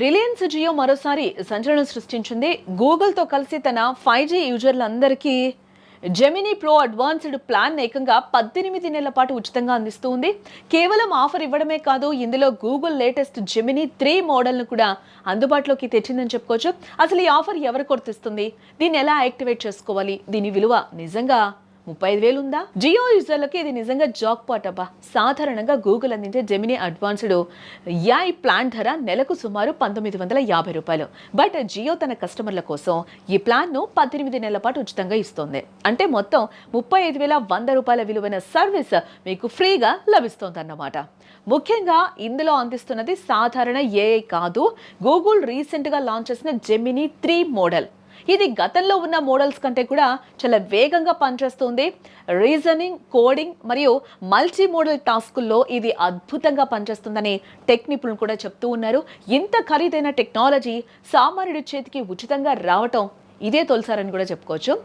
Reliance Jio మరోసారి సంచలనం సృష్టించింది. గూగుల్తో కలిసి తన 5G యూజర్లందరికీ జెమినీ ప్రో అడ్వాన్స్డ్ ప్లాన్ ఏకంగా 18 నెలల పాటు ఉచితంగా అందిస్తూ ఉంది. కేవలం ఆఫర్ ఇవ్వడమే కాదు, ఇందులో గూగుల్ లేటెస్ట్ జెమినీ 3 మోడల్ను కూడా అందుబాటులోకి తెచ్చిందని చెప్పుకోవచ్చు. అసలు ఈ ఆఫర్ ఎవరు కొర్తిస్తుంది, దీన్ని ఎలా యాక్టివేట్ చేసుకోవాలి, దీని విలువ నిజంగా 35,000 ఉందా? జియో యూజర్లకి ఇది నిజంగా జాక్ పాట్ అబ్బా. సాధారణంగా గూగుల్ అందించే జెమినీ అడ్వాన్స్డ్ AI ప్లాన్ ధర నెలకు సుమారు ₹1950. బట్ జియో తన కస్టమర్ల కోసం ఈ ప్లాన్ ను 18 నెలల పాటు ఉచితంగా ఇస్తోంది. అంటే మొత్తం ₹35,100 విలువైన సర్వీస్ మీకు ఫ్రీగా లభిస్తోందన్నమాట. ముఖ్యంగా ఇందులో అందిస్తున్నది సాధారణ AI కాదు, గూగుల్ రీసెంట్ గా లాంచ్ చేసిన జెమినీ 3 మోడల్. ఇది గతంలో ఉన్న మోడల్స్ కంటే కూడా చాలా వేగంగా పనిచేస్తుంది. రీజనింగ్, కోడింగ్ మరియు మల్టీ మోడల్ టాస్కుల్లో ఇది అద్భుతంగా పనిచేస్తుందని టెక్ నిపుణులు కూడా చెప్తూ ఉన్నారు. ఇంత ఖరీదైన టెక్నాలజీ సామాన్యుడి చేతికి ఉచితంగా రావటం ఇదే తొలిసారని కూడా చెప్పుకోవచ్చు.